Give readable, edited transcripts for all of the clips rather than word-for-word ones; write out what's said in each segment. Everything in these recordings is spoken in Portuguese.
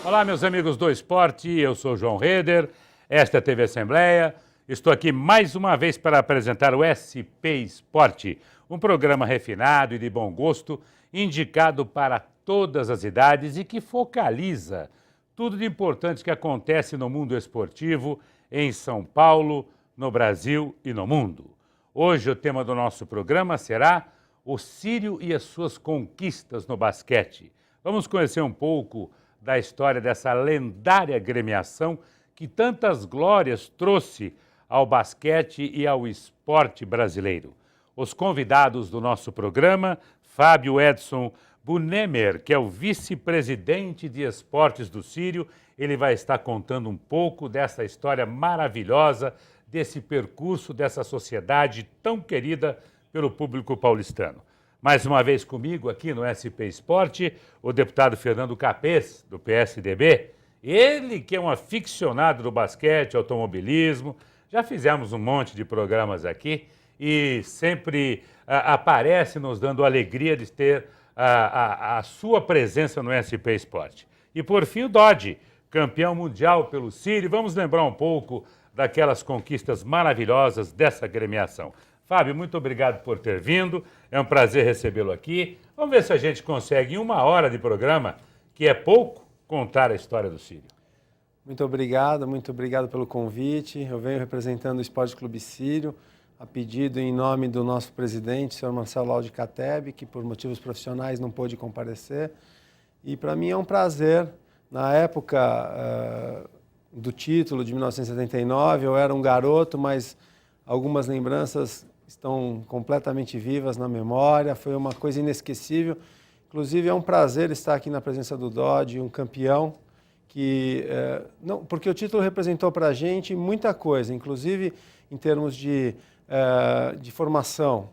Olá, meus amigos do esporte, eu sou João Reder, esta é a TV Assembleia. Estou aqui mais uma vez para apresentar o SP Esporte, um programa refinado e de bom gosto, indicado para todas as idades e que focaliza tudo de importante que acontece no mundo esportivo em São Paulo, no Brasil e no mundo. Hoje o tema do nosso programa será o Círio e as suas conquistas no basquete. Vamos conhecer um pouco da história dessa lendária agremiação que tantas glórias trouxe ao basquete e ao esporte brasileiro. Os convidados do nosso programa, Fábio Edson Bunemer, que é o vice-presidente de esportes do Círio, ele vai estar contando um pouco dessa história maravilhosa, desse percurso, dessa sociedade tão querida pelo público paulistano. Mais uma vez comigo aqui no SP Esporte, o deputado Fernando Capês, do PSDB. Ele que é um aficionado do basquete, automobilismo. Já fizemos um monte de programas aqui e sempre aparece nos dando alegria de ter a sua presença no SP Esporte. E por fim o Dodge, campeão mundial pelo Círio. Vamos lembrar um pouco daquelas conquistas maravilhosas dessa agremiação. Fábio, muito obrigado por ter vindo, é um prazer recebê-lo aqui. Vamos ver se a gente consegue, em 1 hora de programa, que é pouco, contar a história do Círio. Muito obrigado pelo convite. Eu venho representando o Esporte Clube Círio, a pedido em nome do nosso presidente, o senhor Marcelo Aldi Cateb, que por motivos profissionais não pôde comparecer. E para mim é um prazer. Na época do título de 1979, eu era um garoto, mas algumas lembranças estão completamente vivas na memória, foi uma coisa inesquecível. Inclusive, é um prazer estar aqui na presença do Dodge, um campeão, porque o título representou para a gente muita coisa, inclusive em termos de formação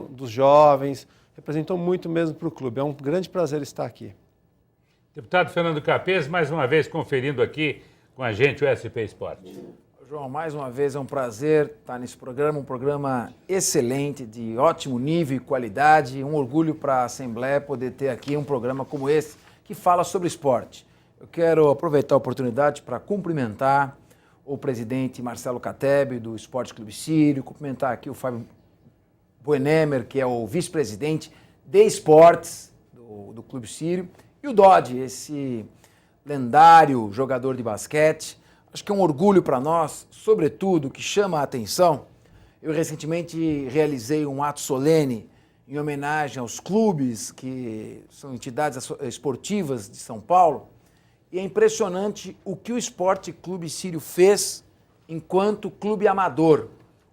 dos jovens, representou muito mesmo para o clube. É um grande prazer estar aqui. Deputado Fernando Capês, mais uma vez conferindo aqui com a gente o SP Esporte. João, mais uma vez é um prazer estar nesse programa, um programa excelente, de ótimo nível e qualidade, um orgulho para a Assembleia poder ter aqui um programa como esse, que fala sobre esporte. Eu quero aproveitar a oportunidade para cumprimentar o presidente Marcelo Cateb, do Esporte Clube Círio, cumprimentar aqui o Fábio Buenemer, que é o vice-presidente de esportes do Clube Círio, e o Dodge, esse lendário jogador de basquete. Acho que é um orgulho para nós, sobretudo, que chama a atenção. Eu recentemente realizei um ato solene em homenagem aos clubes que são entidades esportivas de São Paulo. E é impressionante o que o Esporte Clube Círio fez enquanto clube amador.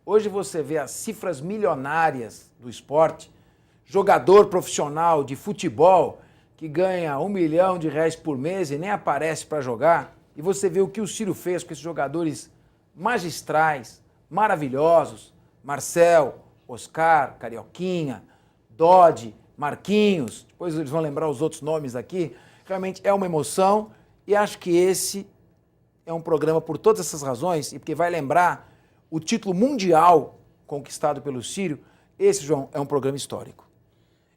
Hoje você vê as cifras milionárias do esporte, jogador profissional de futebol que ganha R$1 milhão por mês e nem aparece para jogar. E você vê o que o Círio fez com esses jogadores magistrais, maravilhosos, Marcel, Oscar, Carioquinha, Dodge, Marquinhos, depois eles vão lembrar os outros nomes aqui. Realmente é uma emoção e acho que esse é um programa por todas essas razões e porque vai lembrar o título mundial conquistado pelo Círio. Esse, João, é um programa histórico.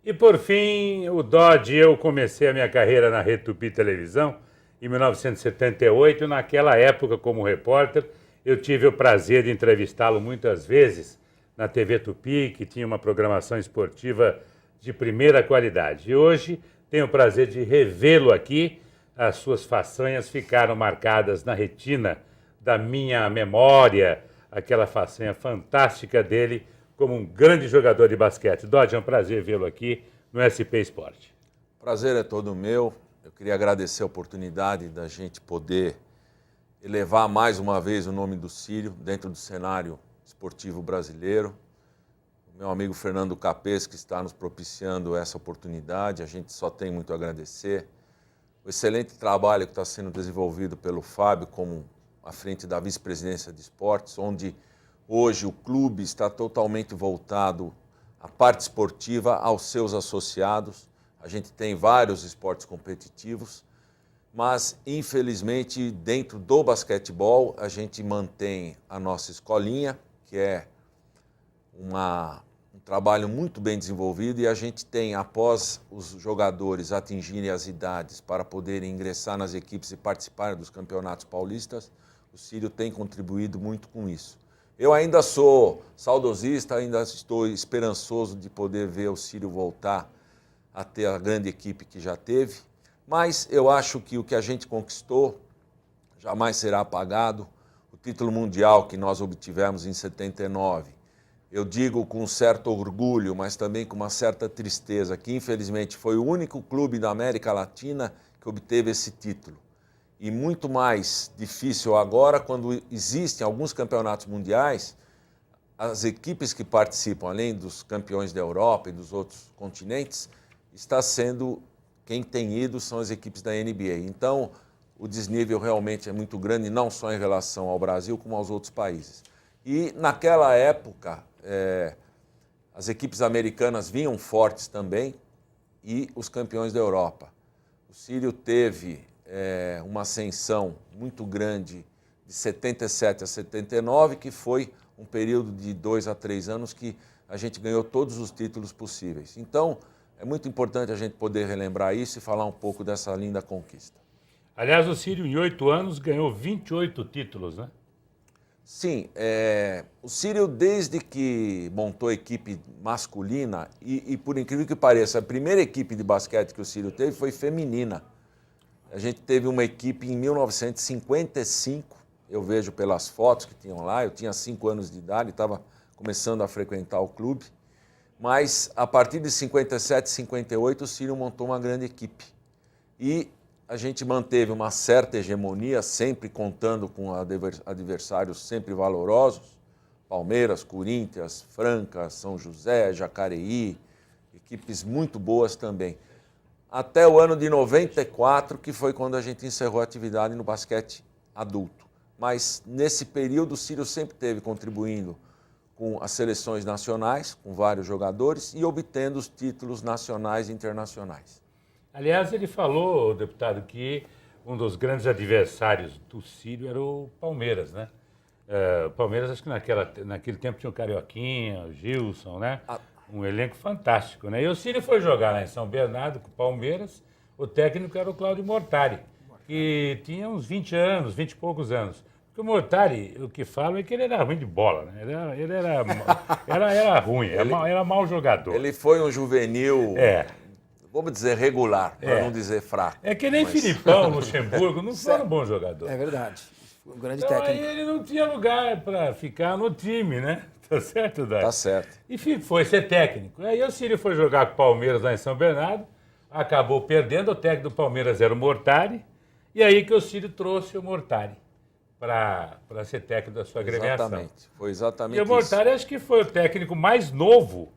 E por fim, o Dodge, eu comecei a minha carreira na Rede Tupi Televisão em 1978, naquela época, como repórter, eu tive o prazer de entrevistá-lo muitas vezes na TV Tupi, que tinha uma programação esportiva de primeira qualidade. E hoje tenho o prazer de revê-lo aqui. As suas façanhas ficaram marcadas na retina da minha memória, aquela façanha fantástica dele como um grande jogador de basquete. Dodge, é um prazer vê-lo aqui no SP Esporte. Prazer é todo meu. Eu queria agradecer a oportunidade da gente poder elevar mais uma vez o nome do Círio dentro do cenário esportivo brasileiro. O meu amigo Fernando Capês, que está nos propiciando essa oportunidade, a gente só tem muito a agradecer. O excelente trabalho que está sendo desenvolvido pelo Fábio como à frente da vice-presidência de esportes, onde hoje o clube está totalmente voltado à parte esportiva, aos seus associados. A gente tem vários esportes competitivos, mas, infelizmente, dentro do basquetebol, a gente mantém a nossa escolinha, que é um trabalho muito bem desenvolvido e a gente tem, após os jogadores atingirem as idades para poderem ingressar nas equipes e participarem dos campeonatos paulistas, o Círio tem contribuído muito com isso. Eu ainda sou saudosista, ainda estou esperançoso de poder ver o Círio voltar a ter a grande equipe que já teve, mas eu acho que o que a gente conquistou jamais será apagado. O título mundial que nós obtivemos em 79, eu digo com um certo orgulho, mas também com uma certa tristeza, que infelizmente foi o único clube da América Latina que obteve esse título. E muito mais difícil agora, quando existem alguns campeonatos mundiais, as equipes que participam, além dos campeões da Europa e dos outros continentes, está sendo, quem tem ido são as equipes da NBA. Então, o desnível realmente é muito grande, não só em relação ao Brasil, como aos outros países. E naquela época, as equipes americanas vinham fortes também e os campeões da Europa. O Círio teve uma ascensão muito grande de 77 a 79, que foi um período de 2 a 3 anos que a gente ganhou todos os títulos possíveis. Então, é muito importante a gente poder relembrar isso e falar um pouco dessa linda conquista. Aliás, o Círio, em 8 anos, ganhou 28 títulos, né? Sim, o Círio, desde que montou a equipe masculina, e por incrível que pareça, a primeira equipe de basquete que o Círio teve foi feminina. A gente teve uma equipe em 1955, eu vejo pelas fotos que tinham lá, eu tinha 5 anos de idade, estava começando a frequentar o clube, mas a partir de 57, 58, o Círio montou uma grande equipe. E a gente manteve uma certa hegemonia, sempre contando com adversários sempre valorosos, Palmeiras, Corinthians, Franca, São José, Jacareí, equipes muito boas também. Até o ano de 94, que foi quando a gente encerrou a atividade no basquete adulto. Mas nesse período o Círio sempre esteve contribuindo com as seleções nacionais, com vários jogadores, e obtendo os títulos nacionais e internacionais. Aliás, ele falou, deputado, que um dos grandes adversários do Círio era o Palmeiras, né? O Palmeiras, acho que naquele tempo tinha o Carioquinha, o Gilson, né? Um elenco fantástico, né? E o Círio foi jogar lá em São Bernardo com o Palmeiras, o técnico era o Cláudio Mortari, que tinha uns 20 anos, 20 e poucos anos. Porque o Mortari, o que falam é que ele era ruim de bola, né? Ele era ruim, era mau jogador. Ele foi um juvenil... Vamos dizer regular, para não dizer fraco. É que nem Filipão, Luxemburgo, não foram bons jogadores. É verdade. Um grande Então, técnico. aí ele não tinha lugar para ficar no time, né? Tá certo, Dai? Tá certo. E foi ser técnico. Aí o Círio foi jogar com o Palmeiras lá em São Bernardo, acabou perdendo, o técnico do Palmeiras era o Mortari, e aí que o Círio trouxe o Mortari para ser técnico da sua agremiação. Exatamente, foi exatamente isso. E o Mortari acho que foi o técnico mais novo,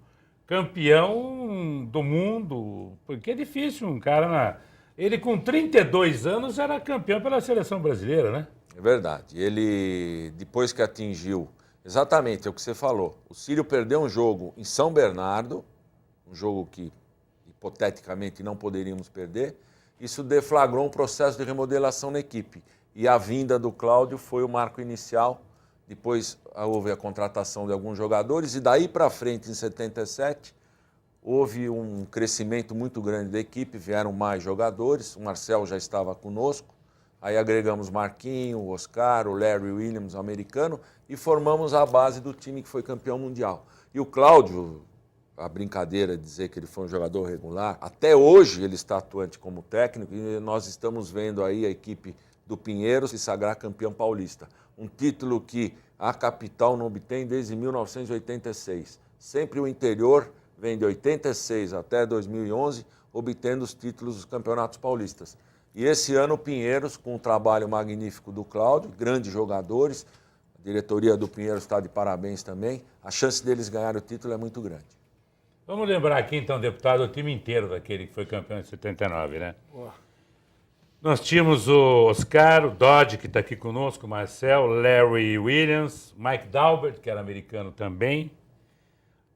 campeão do mundo, porque é difícil um cara... Ele com 32 anos era campeão pela seleção brasileira, né? É verdade. Ele, depois que atingiu... Exatamente, é o que você falou. O Círio perdeu um jogo em São Bernardo, um jogo que, hipoteticamente, não poderíamos perder. Isso deflagrou um processo de remodelação na equipe. E a vinda do Cláudio foi o marco inicial. Depois houve a contratação de alguns jogadores. E daí para frente, em 77, houve um crescimento muito grande da equipe. Vieram mais jogadores. O Marcel já estava conosco. Aí agregamos Marquinho, o Oscar, o Larry Williams, o americano, e formamos a base do time que foi campeão mundial. E o Cláudio, a brincadeira de dizer que ele foi um jogador regular, até hoje ele está atuante como técnico e nós estamos vendo aí a equipe do Pinheiros se sagrar campeão paulista. Um título que a capital não obtém desde 1986. Sempre o interior vem de 86 até 2011 obtendo os títulos dos campeonatos paulistas. E esse ano o Pinheiros, com um trabalho magnífico do Cláudio, grandes jogadores, a diretoria do Pinheiros está de parabéns também, a chance deles ganhar o título é muito grande. Vamos lembrar aqui então, deputado, o time inteiro daquele que foi campeão em 79, né? Boa. Nós tínhamos o Oscar, o Dodge, que está aqui conosco, o Marcel, Larry Williams, Mike Daubert, que era americano também,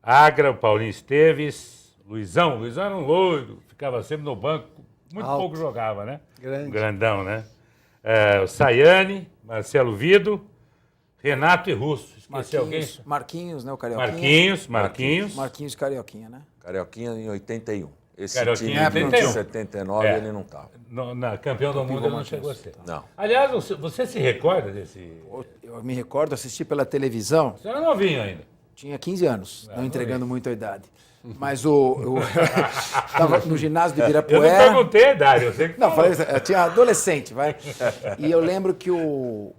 Agra, o Paulinho Esteves, Luizão era um loiro, ficava sempre no banco, muito alto. Pouco jogava, né? Grande. Grandão, né? O Sayane, Marcelo Vido, Renato e Russo. Esqueci alguém? Marquinhos, né? O Carioquinha. Marquinhos. e Carioquinha, né? Carioquinha em 81. Esse Carioquinha time em de 81. 79 ele não estava. Na campeão do mundo ele não chegou a ser. Não. Aliás, você se recorda desse... Eu me recordo, assisti pela televisão, Você era novinho ainda. tinha 15 anos, não entregando muito a idade. Mas eu estava no ginásio de Eu não Ibirapuera. perguntei a idade, eu sei que Não, falou. falei, eu tinha adolescente, vai. E eu lembro que o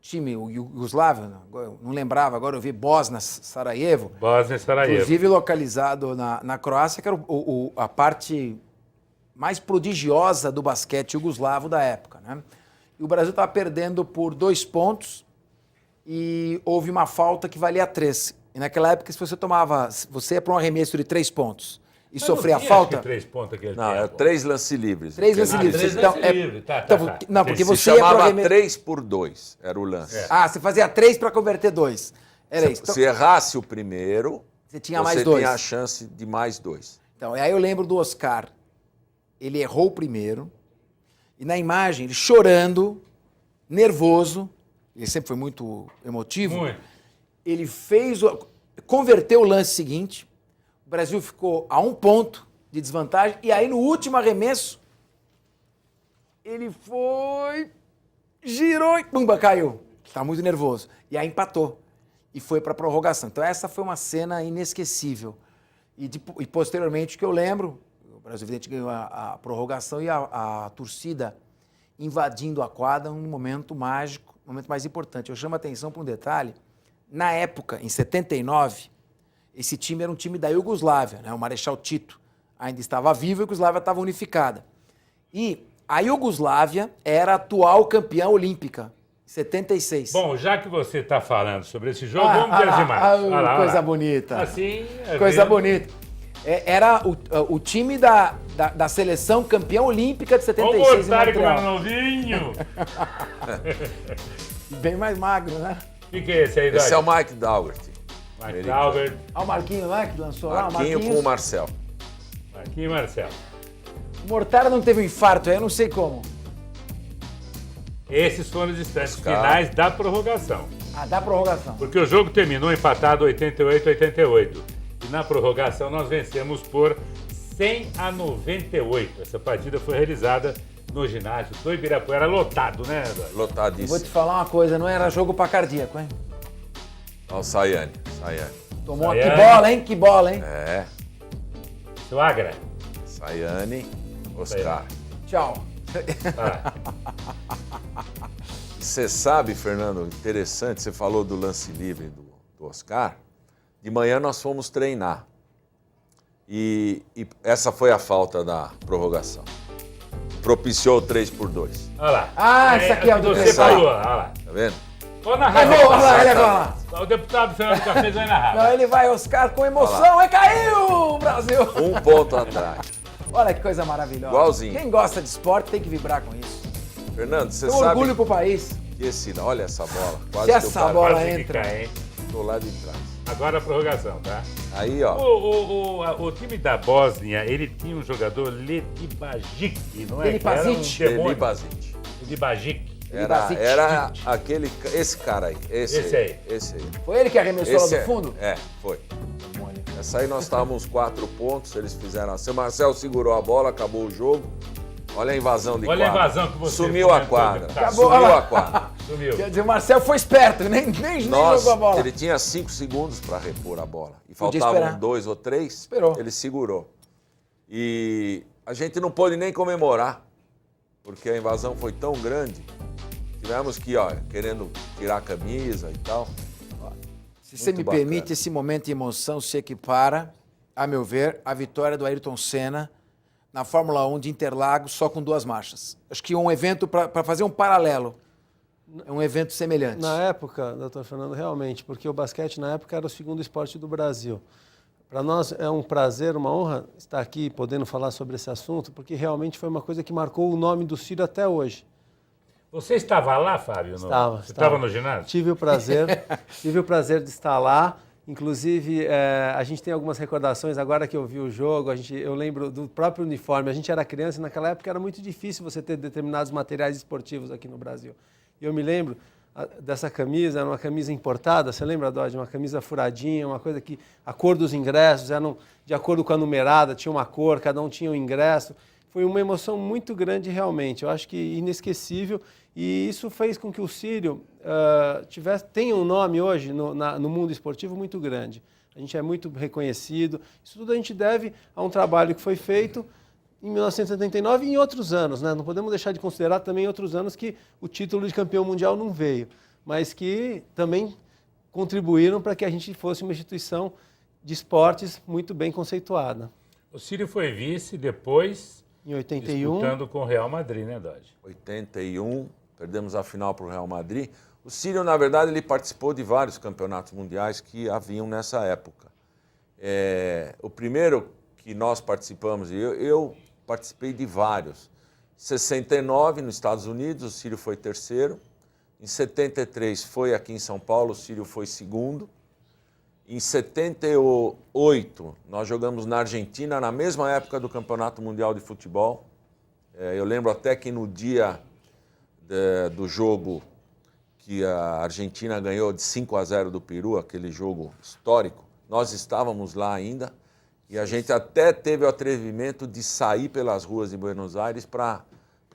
time, o Iugoslávia, não lembrava, agora eu vi Bosna Sarajevo, Bósnia e Sarajevo. inclusive localizado na Croácia, que era a parte mais prodigiosa do basquete iugoslavo da época, né? E o Brasil estava perdendo por 2 pontos e houve uma falta que valia 3. E naquela época, se você ia para um arremesso de 3 pontos e Mas sofria a não tinha, acho que falta... 3 pontos aquele Não, tempo. é 3 lance livres. 3 lance livres. 3 Então, lance livre. Tá. Não, porque Se você ia para o chamava arremesso... 3 por 2, era o lance. Ah, você fazia 3 para converter 2. Era isso. Então, Se errasse o primeiro, você tinha mais 2. tinha a chance de mais 2. Então, aí eu lembro do Oscar. Ele errou o primeiro. E na imagem, ele chorando, nervoso. Ele sempre foi muito emotivo. Muito. Ele converteu o lance seguinte. O Brasil ficou a 1 ponto de desvantagem. E aí, no último arremesso, ele foi, girou e pumba, caiu. Estava muito nervoso. E aí empatou. E foi para a prorrogação. Então, essa foi uma cena inesquecível. E posteriormente, o que eu lembro, o Brasil, evidente, ganhou a prorrogação e a torcida invadindo a quadra, um momento mágico, um momento mais importante. Eu chamo a atenção para um detalhe. Na época, em 79, esse time era um time da Iugoslávia, né? O Marechal Tito ainda estava vivo e a Iugoslávia estava unificada. E a Iugoslávia era a atual campeã olímpica, 76. Bom, já que você está falando sobre esse jogo, vamos ver as imagens. Olha lá, coisa olha lá. bonita. Assim, Coisa bonita. Era o time da seleção campeã olímpica de 76 Ô, em Mortário, como era Montreal. novinho. Bem mais magro, né? O que é esse aí, Esse é o Dói? Mike Daugherty. Mike Albert, Olha o Marquinho lá que lançou lá. O Marquinho com o Marcel. aqui Marcelo. O Mortara não teve um infarto, eu não sei como. Esses foram os instantes Oscar. finais da prorrogação. Ah, dá prorrogação. Porque o jogo terminou empatado 88-88. E na prorrogação nós vencemos por 100-98. Essa partida foi realizada no ginásio do Ibirapuera, lotado, né, Dói? Vou Lotadíssimo. te falar uma coisa, não era jogo pra cardíaco, hein? Olha o Sayane. Tomou Sayane. que bola, hein? Que bola, hein? É, Suagra. Sayane, Oscar. Tchau. Ah, Você sabe, Fernando, interessante, você falou do lance livre do Oscar. De manhã nós fomos treinar. E essa foi a falta da prorrogação. Propiciou o 3 por 2. olha lá. Ah, esse aqui é o que do você pessoal. falou, olha lá. Tá vendo? Vou narrar. Vai, olha lá, ele vai lá. O deputado Fernando Café vai narrar. Não, ele vai, Oscar, com emoção. Aí caiu, Brasil. 1 ponto atrás. Olha que coisa maravilhosa. Igualzinho. Quem gosta de esporte tem que vibrar com isso. Fernando, você É um sabe orgulho pro país. que olha essa bola. Quase Se que essa eu paro. bola Quase que entra. cai, hein? Do lado de trás. Agora a prorrogação, tá? Aí, ó. O time da Bósnia, ele tinha um jogador Ledibajic, não é? Ledibajic. Que era um demônio. Ledibajic. Ledibajic. Era esse cara aí. Esse aí. Foi ele que arremessou lá Esse do fundo? foi. Essa aí nós estávamos 4 pontos, eles fizeram assim. O Marcel segurou a bola, acabou o jogo. Olha a invasão de Olha a quadra. invasão que você Sumiu a comentou, quadra. deputado. Acabou, Sumiu olha lá. a quadra. Sumiu. Quer dizer, o Marcel foi esperto, nem jogou a bola. Ele tinha 5 segundos para repor a bola. E Podia faltavam esperar. 2 ou 3. Esperou. Ele segurou. E a gente não pôde nem comemorar, porque a invasão foi tão grande. Tivemos que, querendo tirar a camisa e tal. Se você Muito me bacana. permite, esse momento de emoção se equipara, a meu ver, à vitória do Ayrton Senna na Fórmula 1 de Interlagos só com 2 marchas. Acho que um evento, para fazer um paralelo, é um evento semelhante. Na época, doutor Fernando, realmente, porque o basquete na época era o segundo esporte do Brasil. Para nós é um prazer, uma honra estar aqui podendo falar sobre esse assunto, porque realmente foi uma coisa que marcou o nome do Círio até hoje. Você estava lá, Fábio? Estava. Você estava no ginásio? Tive o prazer de estar lá. Inclusive, a gente tem algumas recordações, agora que eu vi o jogo, eu lembro do próprio uniforme. A gente era criança e naquela época era muito difícil você ter determinados materiais esportivos aqui no Brasil. E eu me lembro dessa camisa era uma camisa importada, você lembra, Dodge? Uma camisa furadinha, uma coisa que a cor dos ingressos eram de acordo com a numerada, tinha uma cor, cada um tinha um ingresso. Foi uma emoção muito grande realmente, eu acho que inesquecível, e isso fez com que o Círio tenha um nome hoje no mundo esportivo muito grande. A gente é muito reconhecido, isso tudo a gente deve a um trabalho que foi feito em 1979 e em outros anos, né? Não podemos deixar de considerar também outros anos que o título de campeão mundial não veio, mas que também contribuíram para que a gente fosse uma instituição de esportes muito bem conceituada. O Círio foi vice depois, em 81, disputando com o Real Madrid, né, Dodge? 81, perdemos a final para o Real Madrid. O Círio, na verdade, ele participou de vários campeonatos mundiais que haviam nessa época. O primeiro que nós participamos, eu participei de vários. Em 69, nos Estados Unidos, o Círio foi terceiro. Em 73, foi aqui em São Paulo, o Círio foi segundo. Em 78, nós jogamos na Argentina, na mesma época do Campeonato Mundial de Futebol. Eu lembro até que no dia do jogo que a Argentina ganhou de 5-0 do Peru, aquele jogo histórico, nós estávamos lá ainda. E a gente até teve o atrevimento de sair pelas ruas de Buenos Aires para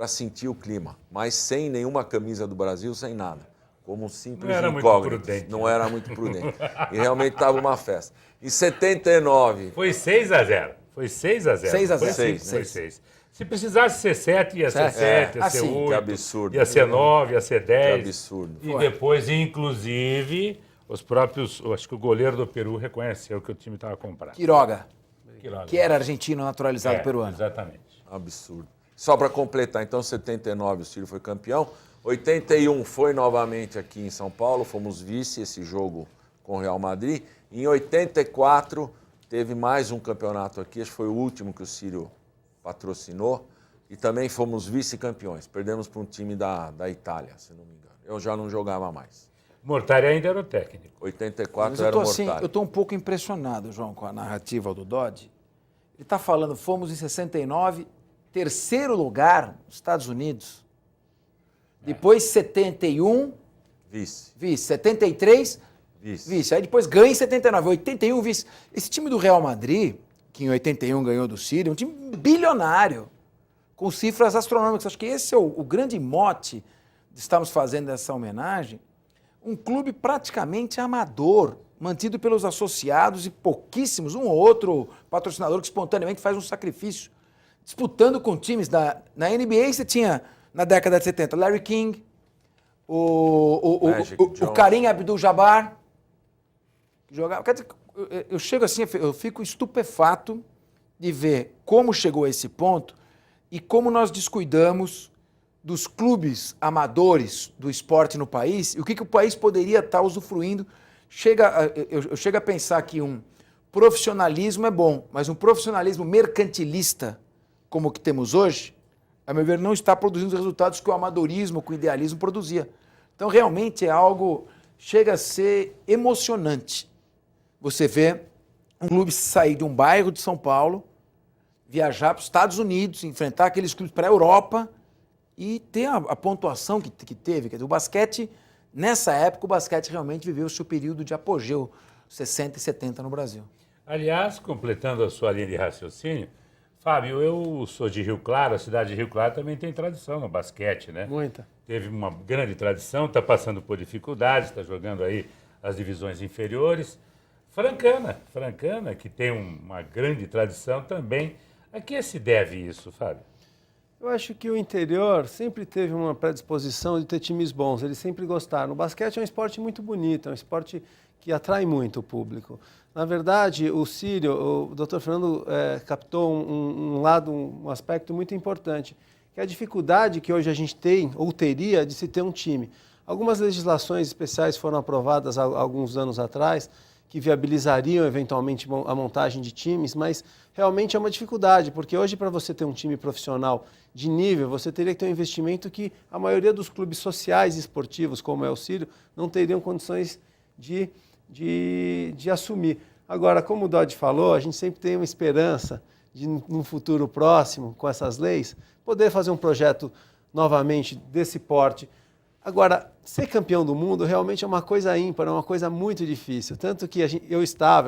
sentir o clima, mas sem nenhuma camisa do Brasil, sem nada. Como um simples incógnito. Não era muito prudente. E realmente estava uma festa. Em 79... Foi 6-0. Foi 6-0. 6-0. Foi 6. Se precisasse ser 7, ia ser 7, ia ser 8. Que absurdo. Ia ser 9, ia ser 10. Que absurdo. E depois, inclusive, os próprios... Acho que o goleiro do Peru reconheceu que o time estava comprado. Quiroga, que era argentino naturalizado peruano. Exatamente. Absurdo. Só para completar, então, em 79 o Círio foi campeão. 81 foi novamente aqui em São Paulo, fomos vice esse jogo com o Real Madrid. Em 84 teve mais um campeonato aqui, acho que foi o último que o Círio patrocinou. E também fomos vice-campeões. Perdemos para um time da Itália, se não me engano. Eu já não jogava mais. Mortari ainda era o técnico. 84 era o Mortari. Eu estou um pouco impressionado, João, com a narrativa do Dodge. Ele está falando, fomos em 69, terceiro lugar nos Estados Unidos. Depois 71, vice. 73, vice. Aí depois ganha em 79, 81, vice. Esse time do Real Madrid, que em 81 ganhou do Círio, é um time bilionário, com cifras astronômicas. Acho que esse é o grande mote de estarmos fazendo essa homenagem. Um clube praticamente amador, mantido pelos associados e pouquíssimos, um ou outro patrocinador que espontaneamente faz um sacrifício, disputando com times na NBA. Você tinha, na década de 70, Larry King, o Kareem Abdul-Jabbar, que jogava. Quer dizer, eu chego assim, eu fico estupefato de ver como chegou a esse ponto e como nós descuidamos dos clubes amadores do esporte no país e o que o país poderia estar usufruindo. Eu chego a pensar que um profissionalismo é bom, mas um profissionalismo mercantilista como o que temos hoje, a meu ver, não está produzindo os resultados que o amadorismo, que o idealismo produzia. Então, realmente é algo, chega a ser emocionante. Você vê um clube sair de um bairro de São Paulo, viajar para os Estados Unidos, enfrentar aqueles clubes para a Europa e ter a pontuação que teve. Quer dizer, o basquete, nessa época, o basquete realmente viveu o seu período de apogeu, 60 e 70 no Brasil. Aliás, completando a sua linha de raciocínio, Fábio, eu sou de Rio Claro, a cidade de Rio Claro também tem tradição no basquete, né? Muita. Teve uma grande tradição, está passando por dificuldades, está jogando aí as divisões inferiores. Francana, que tem uma grande tradição também. A que se deve isso, Fábio? Eu acho que o interior sempre teve uma predisposição de ter times bons, eles sempre gostaram. O basquete é um esporte muito bonito, é um esporte que atrai muito o público. Na verdade, o Círio, o Dr. Fernando captou um aspecto muito importante, que é a dificuldade que hoje a gente tem, ou teria, de se ter um time. Algumas legislações especiais foram aprovadas há alguns anos atrás, que viabilizariam eventualmente a montagem de times, mas realmente é uma dificuldade, porque hoje para você ter um time profissional de nível, você teria que ter um investimento que a maioria dos clubes sociais e esportivos, como é o Círio, não teriam condições de assumir. Agora, como o Dodge falou, a gente sempre tem uma esperança de, num futuro próximo, com essas leis, poder fazer um projeto novamente desse porte. Agora, ser campeão do mundo realmente é uma coisa ímpar, é uma coisa muito difícil. Tanto que eu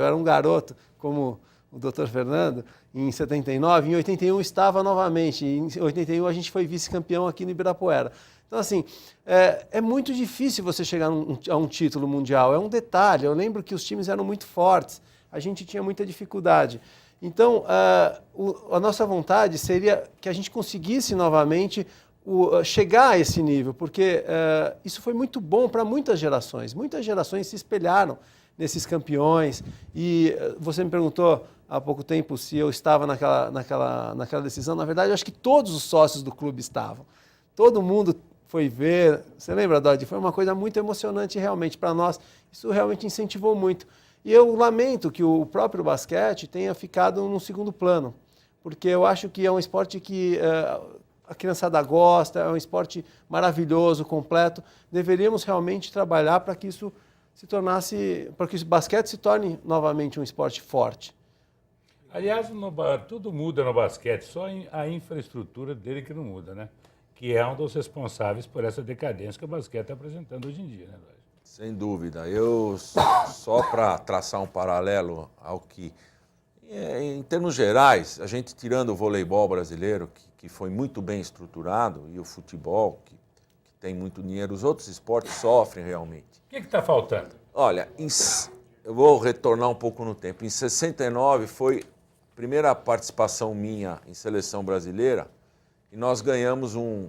era um garoto, como o Dr. Fernando, em 79, em 81 estava novamente, em 81 a gente foi vice-campeão aqui no Ibirapuera. Então, assim, é muito difícil você chegar a um título mundial, é um detalhe. Eu lembro que os times eram muito fortes, a gente tinha muita dificuldade. Então, a nossa vontade seria que a gente conseguisse novamente chegar a esse nível, porque isso foi muito bom para muitas gerações. Muitas gerações se espelharam nesses campeões. E você me perguntou há pouco tempo se eu estava naquela decisão. Na verdade, eu acho que todos os sócios do clube estavam. Todo mundo foi ver. Você lembra, Dodge? Foi uma coisa muito emocionante realmente para nós. Isso realmente incentivou muito. E eu lamento que o próprio basquete tenha ficado num segundo plano, porque eu acho que é um esporte que a criançada gosta, é um esporte maravilhoso, completo. Deveríamos realmente trabalhar para que isso se tornasse, para que o basquete se torne novamente um esporte forte. Aliás, tudo muda no basquete, só a infraestrutura dele que não muda, né? Que é um dos responsáveis por essa decadência que o basquete está apresentando hoje em dia, né, Dória? Sem dúvida. Eu, só para traçar um paralelo ao que, em termos gerais, a gente tirando o voleibol brasileiro, que foi muito bem estruturado, e o futebol, que tem muito dinheiro, os outros esportes sofrem realmente. O que está faltando? Olha, eu vou retornar um pouco no tempo. Em 69 foi a primeira participação minha em seleção brasileira e nós ganhamos um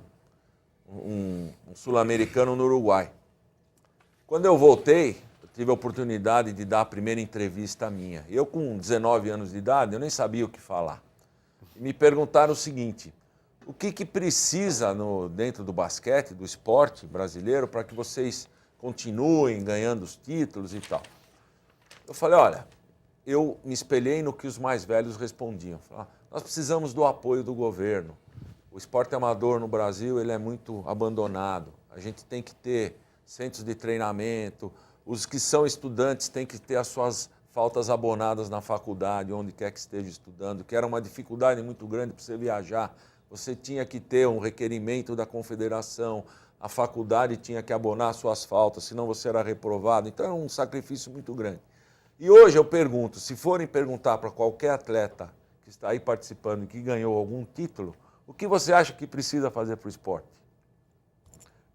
sul-americano no Uruguai. Quando eu voltei, eu tive a oportunidade de dar a primeira entrevista minha. Eu, com 19 anos de idade, eu nem sabia o que falar. E me perguntaram o seguinte: o que precisa dentro do basquete, do esporte brasileiro, para que vocês continuem ganhando os títulos e tal? Eu falei, olha, eu me espelhei no que os mais velhos respondiam. Falei, nós precisamos do apoio do governo. O esporte amador no Brasil ele é muito abandonado. A gente tem que ter centros de treinamento. Os que são estudantes têm que ter as suas faltas abonadas na faculdade, onde quer que esteja estudando, que era uma dificuldade muito grande para você viajar. Você tinha que ter um requerimento da confederação, a faculdade tinha que abonar suas faltas, senão você era reprovado. Então era um sacrifício muito grande. E hoje eu pergunto, se forem perguntar para qualquer atleta que está aí participando e que ganhou algum título, o que você acha que precisa fazer para o esporte?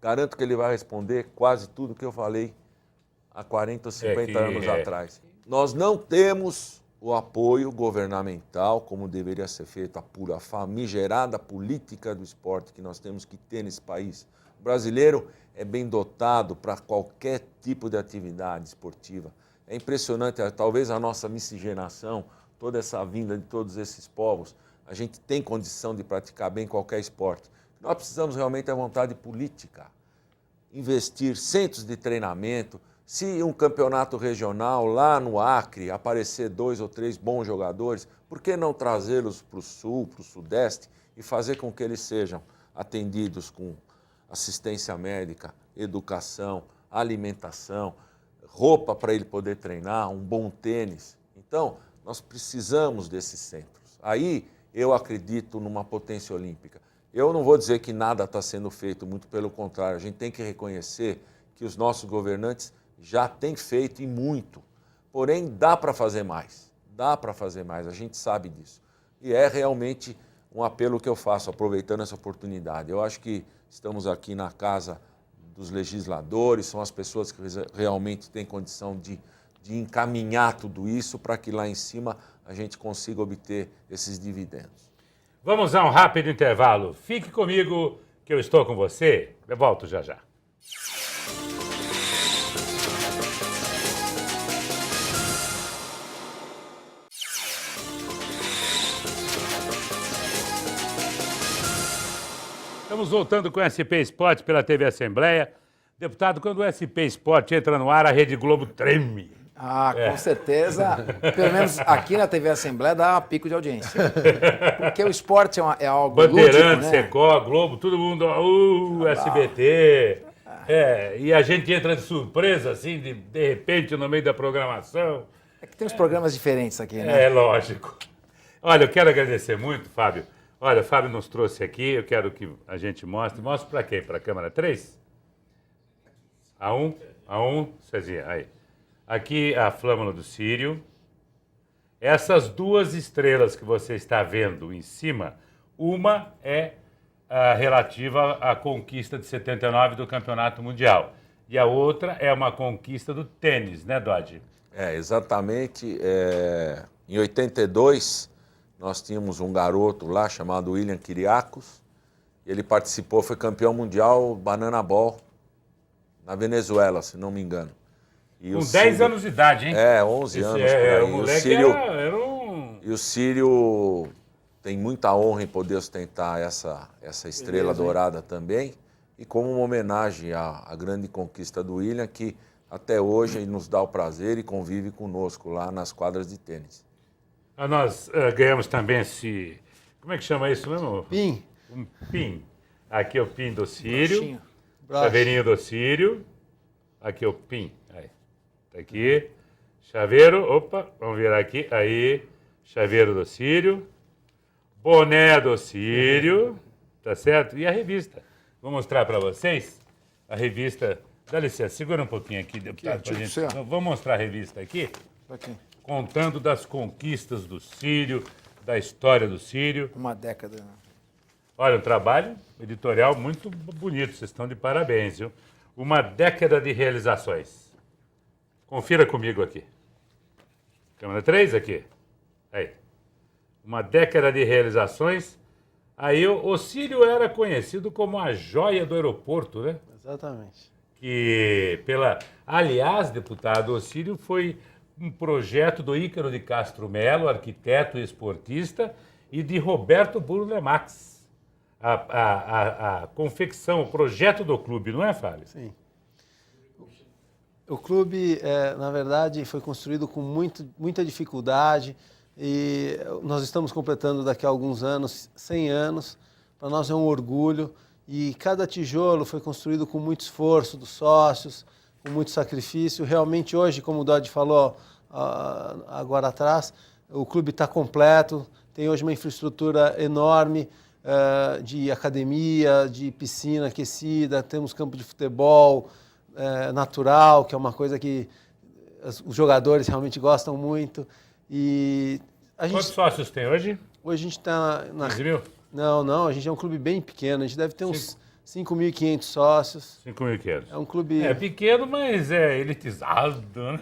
Garanto que ele vai responder quase tudo que eu falei há 40 ou 50 anos atrás. Nós não temos o apoio governamental, como deveria ser feito a famigerada política do esporte que nós temos que ter nesse país. O brasileiro é bem dotado para qualquer tipo de atividade esportiva. É impressionante, talvez a nossa miscigenação, toda essa vinda de todos esses povos, a gente tem condição de praticar bem qualquer esporte. Nós precisamos realmente da vontade política, investir centros de treinamento. Se um campeonato regional lá no Acre aparecer 2 ou 3 bons jogadores, por que não trazê-los para o Sul, para o Sudeste e fazer com que eles sejam atendidos com assistência médica, educação, alimentação, roupa para ele poder treinar, um bom tênis. Então, nós precisamos desses centros. Aí eu acredito numa potência olímpica. Eu não vou dizer que nada está sendo feito, muito pelo contrário. A gente tem que reconhecer que os nossos governantes já têm feito e muito. Porém, dá para fazer mais. Dá para fazer mais, a gente sabe disso. E é realmente um apelo que eu faço, aproveitando essa oportunidade. Eu acho que estamos aqui na casa dos legisladores, são as pessoas que realmente têm condição de encaminhar tudo isso para que lá em cima a gente consiga obter esses dividendos. Vamos a um rápido intervalo. Fique comigo, que eu estou com você. Eu volto já já. Estamos voltando com o SP Esporte pela TV Assembleia. Deputado, quando o SP Esporte entra no ar, a Rede Globo treme. Com certeza. Pelo menos aqui na TV Assembleia dá pico de audiência. Porque o esporte é algo Bandeirantes, lúdico, né? Record, Globo, todo mundo, SBT. E a gente entra de surpresa, assim, de repente, no meio da programação. É que tem uns programas diferentes aqui, né? É lógico. Olha, eu quero agradecer muito, Fábio. Olha, o Fábio nos trouxe aqui, eu quero que a gente mostre. Mostre para quem? Para a câmera 3? A1, Cezinha, aí. Aqui a flâmula do Círio. Essas duas estrelas que você está vendo em cima, uma é relativa à conquista de 79 do Campeonato Mundial. E a outra é uma conquista do tênis, né, Dodge? Exatamente. Em 82, nós tínhamos um garoto lá chamado William Kyriakos. Ele participou, foi campeão mundial Banana Ball na Venezuela, se não me engano. E com 10 anos de idade, hein? 11 anos por aí. O moleque era um... E o Círio tem muita honra em poder ostentar essa estrela dourada também. E como uma homenagem à grande conquista do William, que até hoje ele nos dá o prazer e convive conosco lá nas quadras de tênis. Nós ganhamos também esse... Como é que chama isso mesmo? PIN. Um PIN. Aqui é o PIN do Círio. Broxinho. Chaveirinho do Círio. Aqui é o PIN. Aí. Tá aqui. Chaveiro. Opa, vamos virar aqui. Aí. Chaveiro do Círio. Boné do Círio. Tá certo? E a revista. Vou mostrar para vocês a revista. Dá licença, segura um pouquinho aqui, deputado. Aqui, pra tipo gente... você, ó. Vou mostrar a revista aqui, Aqui. contando das conquistas do Círio, da história do Círio. Uma década. Olha, um trabalho editorial muito bonito, vocês estão de parabéns, viu? Uma década de realizações. Confira comigo aqui. Câmera 3 aqui. Aí. Uma década de realizações. Aí o Círio era conhecido como a joia do aeroporto, né? Exatamente. Que aliás, deputado, o Círio foi um projeto do Ícaro de Castro Melo, arquiteto e esportista, e de Roberto Burlemax. A confecção, o projeto do clube, não é, Fábio? Sim. O clube, na verdade, foi construído com muita dificuldade e nós estamos completando daqui a alguns anos, 100 anos. Para nós é um orgulho e cada tijolo foi construído com muito esforço dos sócios, com muito sacrifício. Realmente hoje, como o Dodge falou agora atrás, o clube está completo, tem hoje uma infraestrutura enorme, de academia, de piscina aquecida, temos campo de futebol natural, que é uma coisa que os jogadores realmente gostam muito. E Quantos sócios tem hoje? Hoje a gente está... 15 mil? Não, a gente é um clube bem pequeno, a gente deve ter uns 5.500 sócios. 5.500. É um clube... É pequeno, mas é elitizado, né?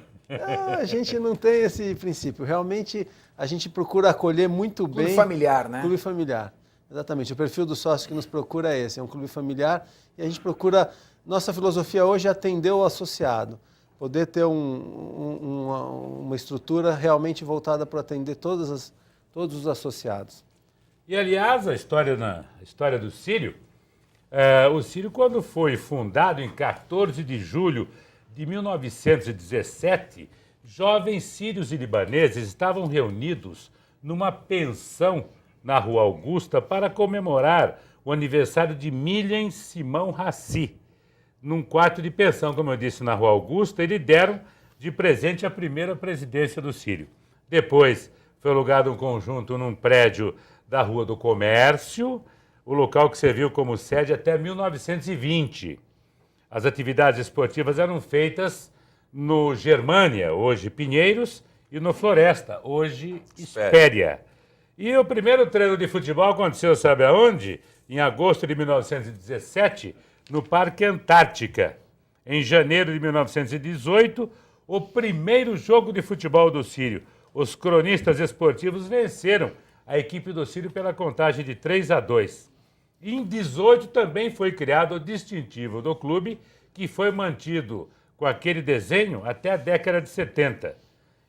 A gente não tem esse princípio. Realmente, a gente procura acolher muito bem... Clube familiar, né? Clube familiar. Exatamente. O perfil do sócio que nos procura é esse. É um clube familiar e a gente procura... Nossa filosofia hoje é atender o associado. Poder ter uma estrutura realmente voltada para atender todos os associados. E, aliás, a história do Círio, o Círio, quando foi fundado em 14 de julho de 1917, jovens sírios e libaneses estavam reunidos numa pensão na Rua Augusta para comemorar o aniversário de Milen Simão Rassi. Num quarto de pensão, como eu disse, na Rua Augusta, eles deram de presente a primeira presidência do Círio. Depois foi alugado um conjunto num prédio da Rua do Comércio, o local que serviu como sede até 1920. As atividades esportivas eram feitas no Germânia, hoje Pinheiros, e no Floresta, hoje Espéria. E o primeiro treino de futebol aconteceu, sabe aonde? Em agosto de 1917, no Parque Antártica. Em janeiro de 1918, o primeiro jogo de futebol do Círio. Os cronistas esportivos venceram a equipe do Círio pela contagem de 3-2. Em 18 também foi criado o distintivo do clube, que foi mantido com aquele desenho até a década de 70.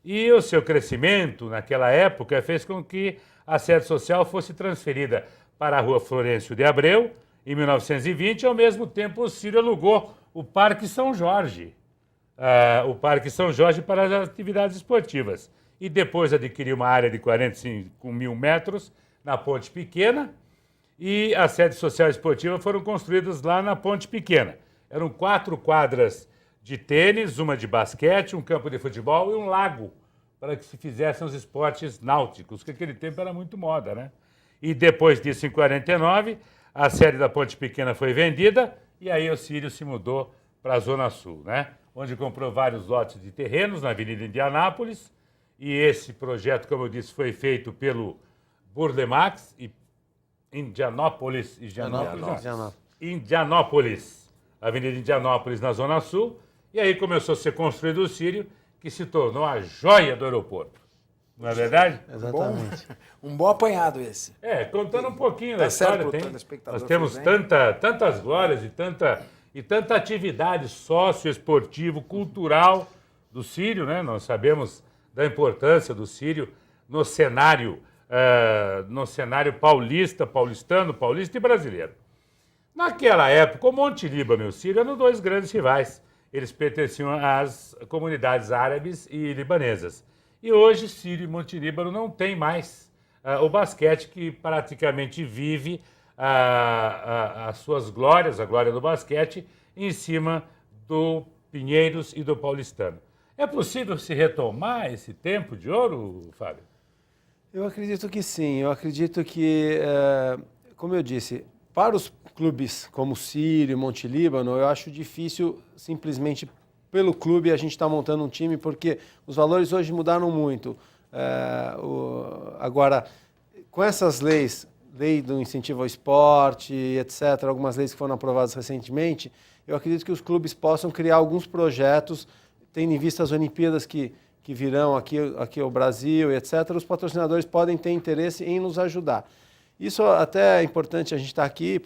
E o seu crescimento naquela época fez com que a sede social fosse transferida para a Rua Florencio de Abreu, em 1920, e ao mesmo tempo o Círio alugou o Parque São Jorge, para as atividades esportivas. E depois adquiriu uma área de 45 mil metros na Ponte Pequena, e a sede social esportiva foram construídas lá na Ponte Pequena. Eram 4 quadras de tênis, uma de basquete, um campo de futebol e um lago, para que se fizessem os esportes náuticos, que naquele tempo era muito moda, né? E depois disso, em 1949, a sede da Ponte Pequena foi vendida e aí o Círio se mudou para a Zona Sul, né? Onde comprou vários lotes de terrenos na Avenida Indianápolis. E esse projeto, como eu disse, foi feito pelo Burlemax e Indianópolis, Avenida Indianópolis, na Zona Sul. E aí começou a ser construído o Círio, que se tornou a joia do aeroporto. Não é verdade? Exatamente. Um bom apanhado esse. Contando um pouquinho Tá da certo história, pro telespectador, nós temos fez bem. tantas glórias e tanta atividade socioesportivo, cultural do Círio, né? Nós sabemos da importância do Círio no cenário paulistano, paulista e brasileiro. Naquela época, o Monte Líbano e o Círio eram dois grandes rivais. Eles pertenciam às comunidades árabes e libanesas. E hoje, Círio e Monte Líbano não tem mais o basquete, que praticamente vive as suas glórias, a glória do basquete, em cima do Pinheiros e do Paulistano. É possível se retomar esse tempo de ouro, Fábio? Eu acredito que sim. Eu acredito que, como eu disse, para os clubes como Círio, Monte Líbano, eu acho difícil simplesmente pelo clube a gente estar montando um time, porque os valores hoje mudaram muito. Agora, com essas leis, lei do incentivo ao esporte, etc., algumas leis que foram aprovadas recentemente, eu acredito que os clubes possam criar alguns projetos, tendo em vista as Olimpíadas que virão aqui ao Brasil, etc., os patrocinadores podem ter interesse em nos ajudar. Isso até é importante a gente estar aqui,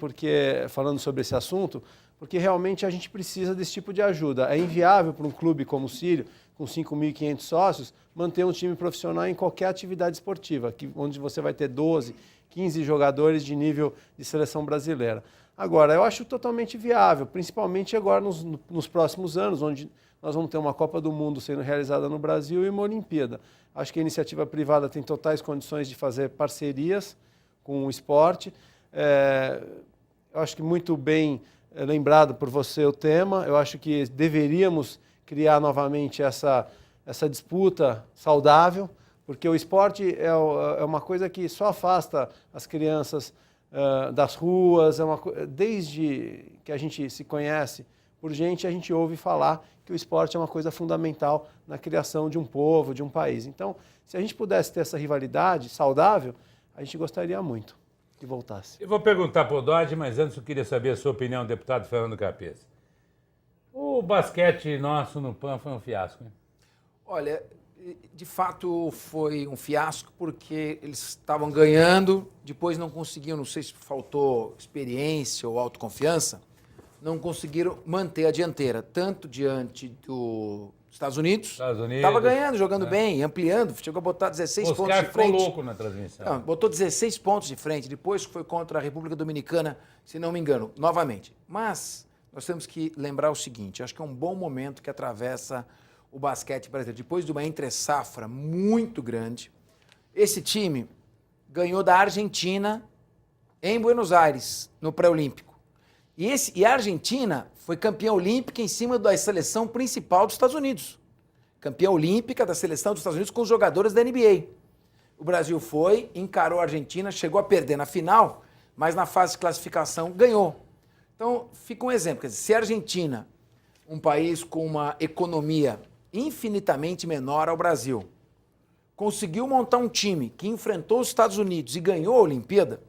falando sobre esse assunto, porque realmente a gente precisa desse tipo de ajuda. É inviável para um clube como o Círio, com 5.500 sócios, manter um time profissional em qualquer atividade esportiva, onde você vai ter 12, 15 jogadores de nível de seleção brasileira. Agora, eu acho totalmente viável, principalmente agora nos próximos anos, onde nós vamos ter uma Copa do Mundo sendo realizada no Brasil e uma Olimpíada. Acho que a iniciativa privada tem totais condições de fazer parcerias com o esporte. Eu acho que muito bem lembrado por você o tema. Eu acho que deveríamos criar novamente essa disputa saudável, porque o esporte é uma coisa que só afasta as crianças das ruas. Desde que a gente se conhece por gente, a gente ouve falar que o esporte é uma coisa fundamental na criação de um povo, de um país. Então, se a gente pudesse ter essa rivalidade saudável, a gente gostaria muito que voltasse. Eu vou perguntar para o Dodge, mas antes eu queria saber a sua opinião, deputado Fernando Capês. O basquete nosso no PAN foi um fiasco, hein? Olha, de fato foi um fiasco porque eles estavam ganhando, depois não conseguiam, não sei se faltou experiência ou autoconfiança, não conseguiram manter a dianteira, tanto diante dos Estados Unidos, estava ganhando, jogando bem, ampliando, chegou a botar 16 pontos de frente. Ficou louco na transmissão. Não, botou 16 pontos de frente, depois foi contra a República Dominicana, se não me engano, novamente. Mas nós temos que lembrar o seguinte, acho que é um bom momento que atravessa o basquete brasileiro. Depois de uma entre-safra muito grande, esse time ganhou da Argentina em Buenos Aires, no pré-olímpico. E a Argentina foi campeã olímpica em cima da seleção principal dos Estados Unidos. Campeã olímpica da seleção dos Estados Unidos com os jogadores da NBA. O Brasil foi, encarou a Argentina, chegou a perder na final, mas na fase de classificação ganhou. Então, fica um exemplo. Quer dizer, se a Argentina, um país com uma economia infinitamente menor ao Brasil, conseguiu montar um time que enfrentou os Estados Unidos e ganhou a Olimpíada,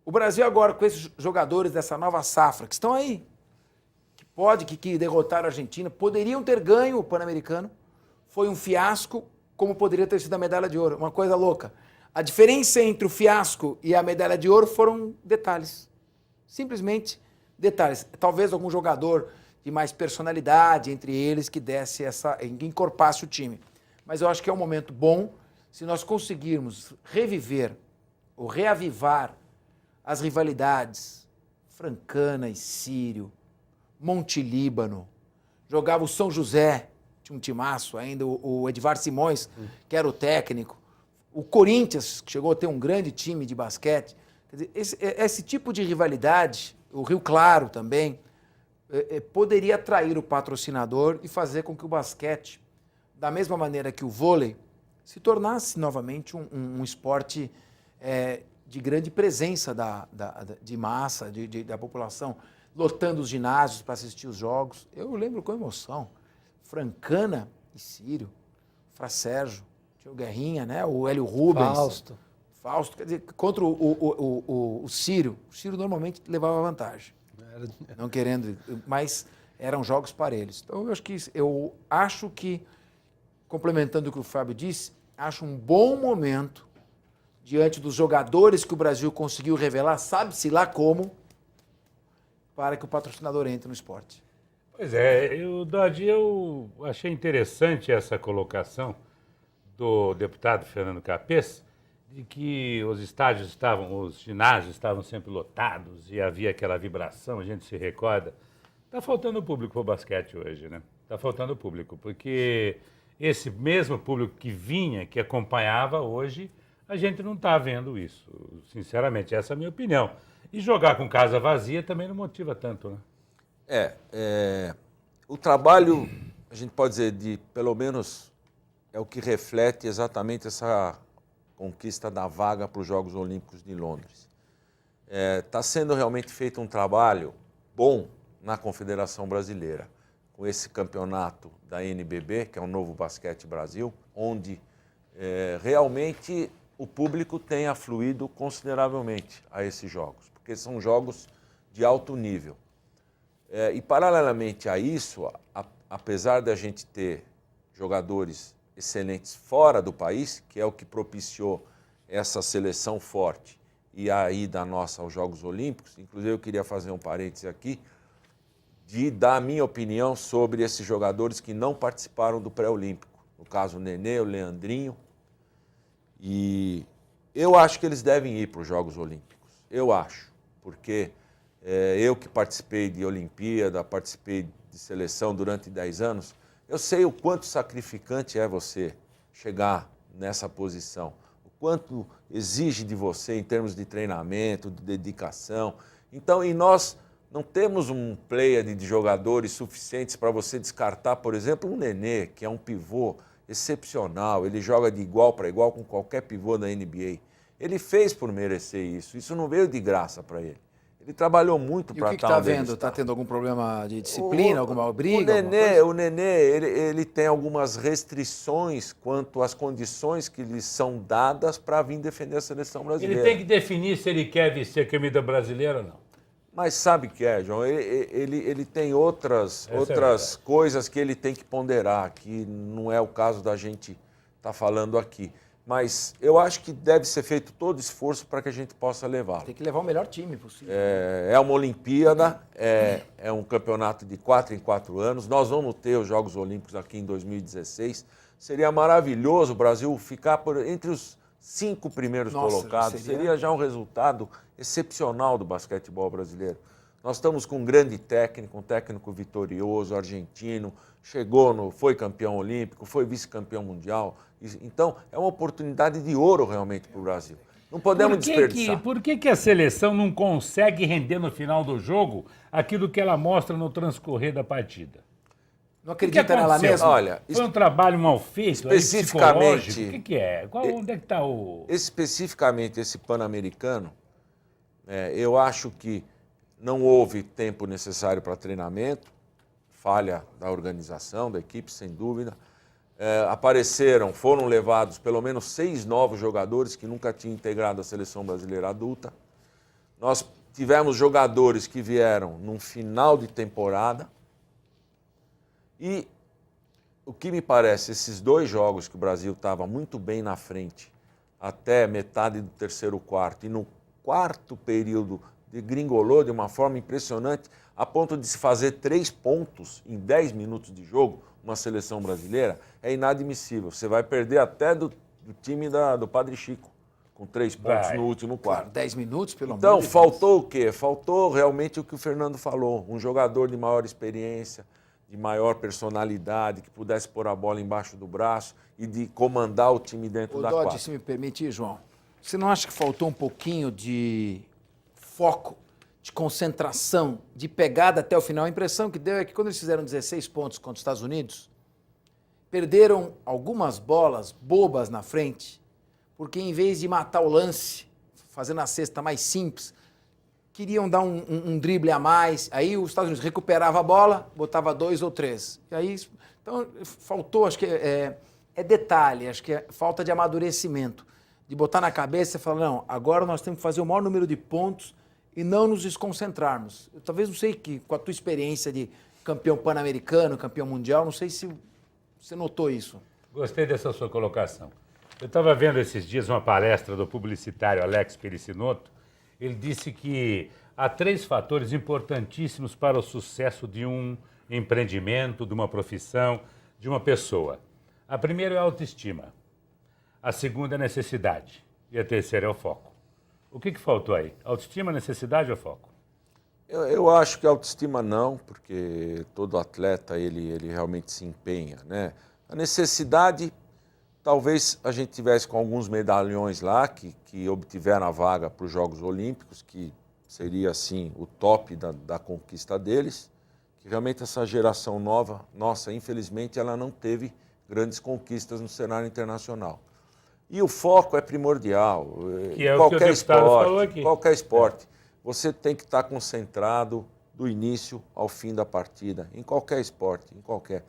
o Brasil agora, com esses jogadores dessa nova safra, que estão aí, que derrotaram a Argentina, poderiam ter ganho o Pan-Americano, foi um fiasco, como poderia ter sido a medalha de ouro. Uma coisa louca. A diferença entre o fiasco e a medalha de ouro foram detalhes. Simplesmente detalhes. Talvez algum jogador de mais personalidade entre eles que encorpasse o time. Mas eu acho que é um momento bom se nós conseguirmos reviver ou reavivar as rivalidades, Francana e Círio, Monte Líbano, jogava o São José, tinha um timaço ainda, o Edvar Simões, que era o técnico, o Corinthians, que chegou a ter um grande time de basquete. Quer dizer, esse tipo de rivalidade, o Rio Claro também, poderia atrair o patrocinador e fazer com que o basquete, da mesma maneira que o vôlei, se tornasse novamente um esporte de grande presença de massa, da população. lotando os ginásios para assistir os jogos. Eu lembro com emoção. Francana e Círio, Fra Sérgio, tinha o Guerrinha, né? O Hélio Rubens. Fausto, quer dizer, contra o Círio. O Círio normalmente levava vantagem. Não querendo, mas eram jogos parelhos. Então eu acho que, complementando o que o Fábio disse, acho um bom momento, diante dos jogadores que o Brasil conseguiu revelar, sabe-se lá como, para que o patrocinador entre no esporte. Pois é, Dodge, eu achei interessante essa colocação do deputado Fernando Capês, de que os ginásios estavam sempre lotados e havia aquela vibração, a gente se recorda. Está faltando público para o basquete hoje, né? Está faltando público, porque esse mesmo público que vinha, que acompanhava hoje, a gente não está vendo isso, sinceramente, essa é a minha opinião. E jogar com casa vazia também não motiva tanto, né? O trabalho, a gente pode dizer, pelo menos é o que reflete exatamente essa conquista da vaga para os Jogos Olímpicos de Londres. Está sendo realmente feito um trabalho bom na Confederação Brasileira, com esse campeonato da NBB, que é o Novo Basquete Brasil, onde realmente o público tem afluído consideravelmente a esses jogos, porque são jogos de alto nível. E paralelamente a isso, apesar da gente ter jogadores excelentes fora do país, que é o que propiciou essa seleção forte e a ida nossa aos Jogos Olímpicos, inclusive eu queria fazer um parêntese aqui, de dar a minha opinião sobre esses jogadores que não participaram do pré-olímpico. No caso, o Nenê, o Leandrinho. E eu acho que eles devem ir para os Jogos Olímpicos. Eu acho, porque eu que participei de Olimpíada, participei de seleção durante 10 anos, eu sei o quanto sacrificante é você chegar nessa posição, o quanto exige de você em termos de treinamento, de dedicação. Então, e nós não temos um player de jogadores suficientes para você descartar, por exemplo, um Nenê, que é um pivô excepcional, ele joga de igual para igual com qualquer pivô da NBA. Ele fez por merecer isso, isso não veio de graça para ele. Ele trabalhou muito para estar onde ele está. Está tendo algum problema de disciplina, alguma briga? O Nenê ele tem algumas restrições quanto às condições que lhe são dadas para vir defender a seleção brasileira. Ele tem que definir se ele quer vestir a camisa brasileira ou não. Mas sabe o que é, João? Ele tem outras coisas que ele tem que ponderar, que não é o caso da gente estar falando aqui. Mas eu acho que deve ser feito todo esforço para que a gente possa levá-lo. Tem que levar o melhor time possível. É uma Olimpíada, é um campeonato de 4 em 4 anos. Nós vamos ter os Jogos Olímpicos aqui em 2016. Seria maravilhoso o Brasil ficar entre os 5 primeiros colocados. Seria já um resultado excepcional do basquetebol brasileiro. Nós estamos com um grande técnico, um técnico vitorioso, argentino, foi campeão olímpico, foi vice-campeão mundial. Então, é uma oportunidade de ouro realmente para o Brasil. Não podemos desperdiçar. Por que a seleção não consegue render no final do jogo aquilo que ela mostra no transcorrer da partida? Não acredita nela mesma? Olha, foi um trabalho mal feito, especificamente. O que é? Onde é que está o... Especificamente esse Pan-Americano, eu acho que não houve tempo necessário para treinamento, falha da organização, da equipe, sem dúvida. Foram levados pelo menos 6 novos jogadores que nunca tinham integrado a seleção brasileira adulta. Nós tivemos jogadores que vieram num final de temporada. E o que me parece, esses 2 jogos que o Brasil estava muito bem na frente, até metade do terceiro quarto, e no quarto período degringolou de uma forma impressionante, a ponto de se fazer 3 pontos em 10 minutos de jogo, uma seleção brasileira, é inadmissível. Você vai perder até do time do Padre Chico, com 3 pontos no último quarto. 10 minutos, pelo amor de Deus. Então, faltou o quê? Faltou realmente o que o Fernando falou, um jogador de maior experiência, de maior personalidade, que pudesse pôr a bola embaixo do braço e de comandar o time dentro da quadra. Se me permite, João, você não acha que faltou um pouquinho de foco, de concentração, de pegada até o final? A impressão que deu é que quando eles fizeram 16 pontos contra os Estados Unidos, perderam algumas bolas bobas na frente, porque em vez de matar o lance, fazendo a cesta mais simples, queriam dar um drible a mais, aí os Estados Unidos recuperava a bola, botava 2 ou 3. E aí, então, faltou, acho que é detalhe, acho que é falta de amadurecimento, de botar na cabeça e falar, não, agora nós temos que fazer o maior número de pontos e não nos desconcentrarmos. Eu, talvez, não sei, que com a tua experiência de campeão pan-americano, campeão mundial, não sei se você notou isso. Gostei dessa sua colocação. Eu estava vendo esses dias uma palestra do publicitário Alex Pericinoto. Ele disse que há 3 fatores importantíssimos para o sucesso de um empreendimento, de uma profissão, de uma pessoa. A primeira é a autoestima, a segunda é a necessidade e a terceira é o foco. O que faltou aí? Autoestima, necessidade ou foco? Eu acho que a autoestima não, porque todo atleta ele realmente se empenha, né? A necessidade, talvez a gente tivesse com alguns medalhões lá que obtiveram a vaga para os Jogos Olímpicos, que seria assim o top da conquista deles, que realmente essa geração nova, nossa, infelizmente ela não teve grandes conquistas no cenário internacional. E o foco é primordial. Que é o que o deputado falou aqui. Qualquer esporte. Você tem que estar concentrado do início ao fim da partida, em qualquer esporte, em qualquer.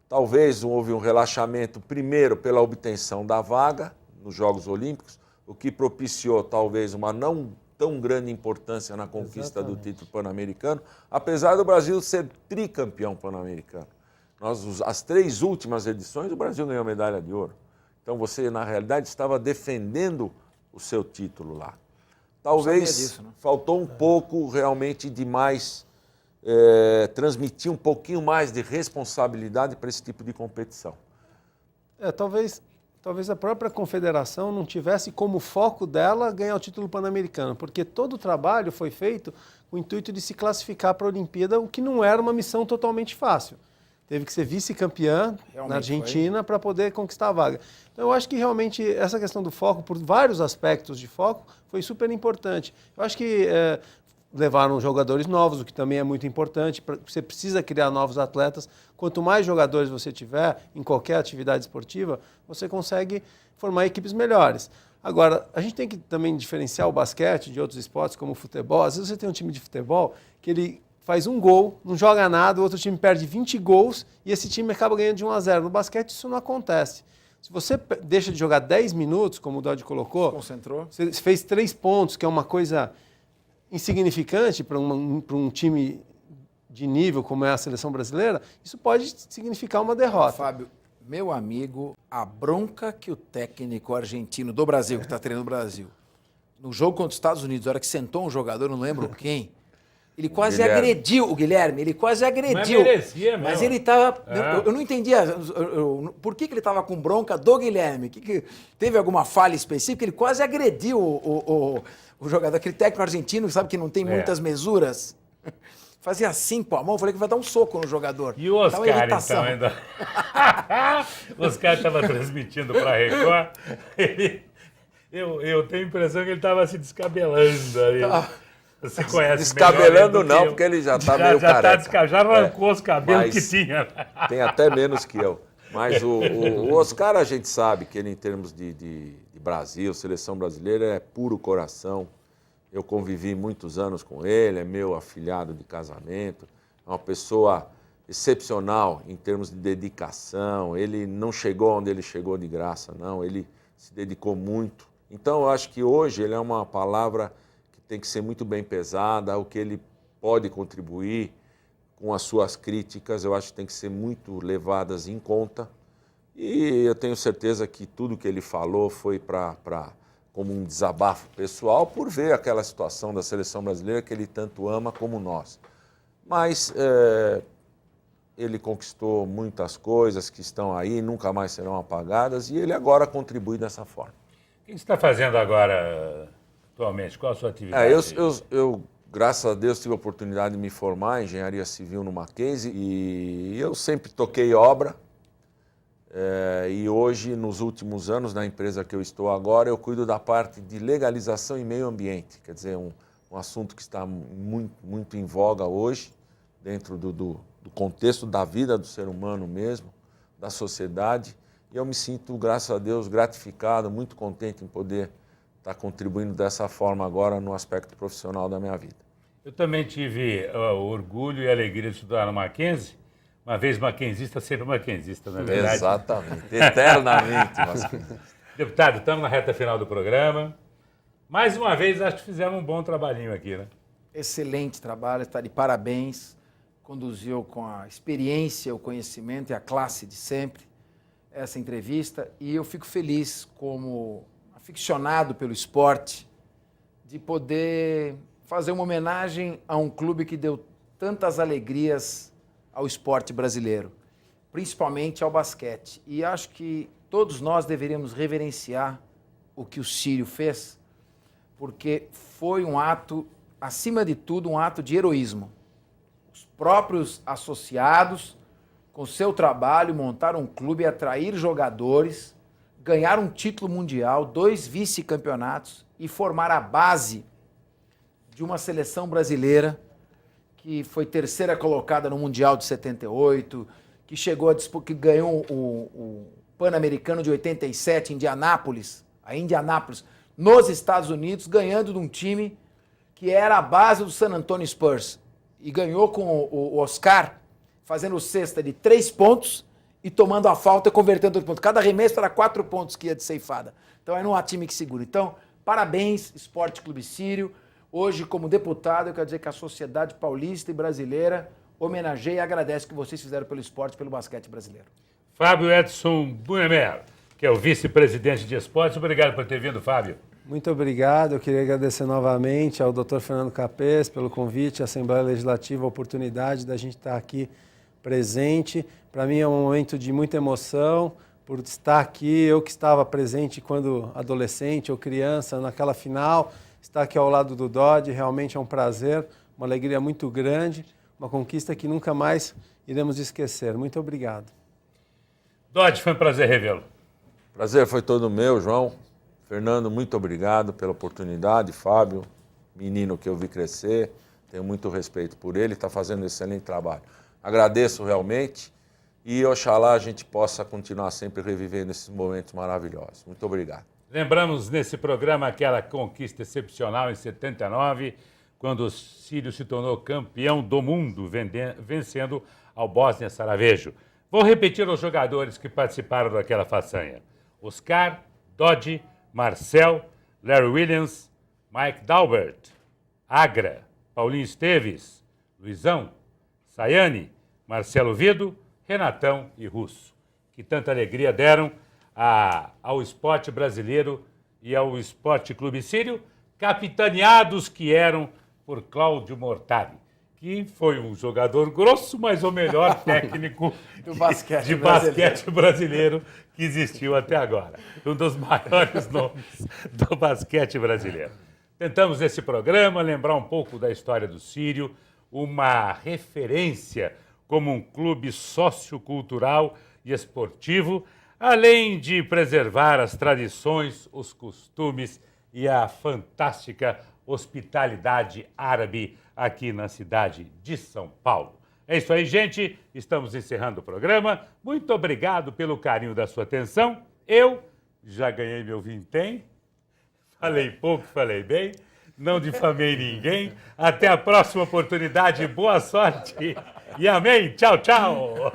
Talvez houve um relaxamento primeiro pela obtenção da vaga nos Jogos Olímpicos, o que propiciou talvez uma não tão grande importância na conquista do título pan-americano, apesar do Brasil ser tricampeão pan-americano. As 3 últimas edições, o Brasil ganhou medalha de ouro. Então você, na realidade, estava defendendo o seu título lá. Talvez disso, né? Faltou um pouco realmente de mais, transmitir um pouquinho mais de responsabilidade para esse tipo de competição. Talvez a própria confederação não tivesse como foco dela ganhar o título pan-americano, porque todo o trabalho foi feito com o intuito de se classificar para a Olimpíada, o que não era uma missão totalmente fácil. Teve que ser vice-campeã na Argentina para poder conquistar a vaga. Então, eu acho que realmente essa questão do foco, por vários aspectos de foco, foi super importante. Eu acho que levaram jogadores novos, o que também é muito importante. Você precisa criar novos atletas. Quanto mais jogadores você tiver em qualquer atividade esportiva, você consegue formar equipes melhores. Agora, a gente tem que também diferenciar o basquete de outros esportes, como o futebol. Às vezes você tem um time de futebol que ele faz um gol, não joga nada, o outro time perde 20 gols e esse time acaba ganhando de 1-0. No basquete isso não acontece. Se você deixa de jogar 10 minutos, como o Dodge colocou, concentrou, você fez 3 pontos, que é uma coisa insignificante para um time de nível como é a seleção brasileira, isso pode significar uma derrota. Fábio, meu amigo, a bronca que o técnico argentino do Brasil, que está treinando o Brasil, no jogo contra os Estados Unidos, na hora que sentou um jogador, não lembro quem, ele quase agrediu o Guilherme, ele quase agrediu. Mas merecia mesmo. Mas ele estava... Eu não entendia por que ele estava com bronca do Guilherme. Teve alguma falha específica? Ele quase agrediu o jogador, aquele técnico argentino, sabe que não tem muitas mesuras. Fazia assim com a mão, falei que vai dar um soco no jogador. E o Oscar, então, ainda... O Oscar estava transmitindo para a Record. Eu tenho a impressão que ele estava se descabelando aí. Você conhece descabelando não, porque ele já está meio careca. Já arrancou os cabelos que tinha. Tem até menos que eu. Mas o Oscar, a gente sabe que ele, em termos de Brasil, seleção brasileira, é puro coração. Eu convivi muitos anos com ele, é meu afilhado de casamento. É uma pessoa excepcional em termos de dedicação. Ele não chegou onde ele chegou de graça, não. Ele se dedicou muito. Então, eu acho que hoje ele é uma palavra tem que ser muito bem pesada, o que ele pode contribuir com as suas críticas, eu acho que tem que ser muito levadas em conta. E eu tenho certeza que tudo que ele falou foi como um desabafo pessoal por ver aquela situação da seleção brasileira que ele tanto ama como nós. Mas ele conquistou muitas coisas que estão aí, nunca mais serão apagadas, e ele agora contribui dessa forma. O que você está fazendo agora... Atualmente, qual a sua atividade? Eu, graças a Deus, tive a oportunidade de me formar em engenharia civil no Mackenzie e eu sempre toquei obra. E hoje, nos últimos anos, na empresa que eu estou agora, eu cuido da parte de legalização e meio ambiente. Quer dizer, um assunto que está muito, muito em voga hoje, dentro do contexto da vida do ser humano mesmo, da sociedade. E eu me sinto, graças a Deus, gratificado, muito contente em poder estar contribuindo dessa forma agora no aspecto profissional da minha vida. Eu também tive o orgulho e a alegria de estudar no Mackenzie. Uma vez mackenzista, sempre mackenzista, na verdade. Exatamente, eternamente mackenzista. Deputado, estamos na reta final do programa. Mais uma vez, acho que fizemos um bom trabalhinho aqui, né? Excelente trabalho, está de parabéns. Conduziu com a experiência, o conhecimento e a classe de sempre essa entrevista. E eu fico feliz, como aficionado pelo esporte, de poder fazer uma homenagem a um clube que deu tantas alegrias ao esporte brasileiro, principalmente ao basquete. E acho que todos nós deveríamos reverenciar o que o Círio fez, porque foi um ato, acima de tudo, um ato de heroísmo. Os próprios associados, com seu trabalho, montaram um clube, atrair jogadores, ganhar um título mundial, 2 vice-campeonatos e formar a base de uma seleção brasileira que foi terceira colocada no Mundial de 78, que chegou a que ganhou o Pan-Americano de 87 em Indianápolis, nos Estados Unidos, ganhando de um time que era a base do San Antonio Spurs. E ganhou com o Oscar fazendo cesta de 3 pontos e tomando a falta e convertendo 2 pontos. Cada arremesso era 4 pontos que ia de ceifada. Então era um time que segura. Então, parabéns, Esporte Clube Círio. Hoje, como deputado, eu quero dizer que a sociedade paulista e brasileira homenageia e agradece o que vocês fizeram pelo esporte e pelo basquete brasileiro. Fábio Edson Buemer, que é o vice-presidente de esportes. Obrigado por ter vindo, Fábio. Muito obrigado. Eu queria agradecer novamente ao Dr. Fernando Capês pelo convite, à Assembleia Legislativa, a oportunidade da gente estar aqui presente. Para mim é um momento de muita emoção por estar aqui. Eu que estava presente quando adolescente ou criança naquela final, estar aqui ao lado do Dodge realmente é um prazer, uma alegria muito grande, uma conquista que nunca mais iremos esquecer. Muito obrigado. Dodge, foi um prazer revê-lo. Prazer foi todo meu, João. Fernando, muito obrigado pela oportunidade. Fábio, menino que eu vi crescer, tenho muito respeito por ele, está fazendo um excelente trabalho. Agradeço realmente e oxalá a gente possa continuar sempre revivendo esses momentos maravilhosos. Muito obrigado. Lembramos nesse programa aquela conquista excepcional em 79, quando o Círio se tornou campeão do mundo, vencendo ao Bósnia Sarajevo. Vou repetir os jogadores que participaram daquela façanha. Oscar, Dodge, Marcel, Larry Williams, Mike Daubert, Agra, Paulinho Esteves, Luizão, Sayane, Marcelo Vido, Renatão e Russo, que tanta alegria deram ao esporte brasileiro e ao Esporte Clube Círio, capitaneados que eram por Cláudio Mortari, que foi um jogador grosso, mas o melhor técnico de basquete brasileiro que existiu até agora. Um dos maiores nomes do basquete brasileiro. Tentamos nesse programa lembrar um pouco da história do Círio, uma referência como um clube sociocultural e esportivo, além de preservar as tradições, os costumes e a fantástica hospitalidade árabe aqui na cidade de São Paulo. É isso aí, gente. Estamos encerrando o programa. Muito obrigado pelo carinho da sua atenção. Eu já ganhei meu vintém. Falei pouco, falei bem. Não difamei ninguém. Até a próxima oportunidade. Boa sorte. E amém. Tchau, tchau.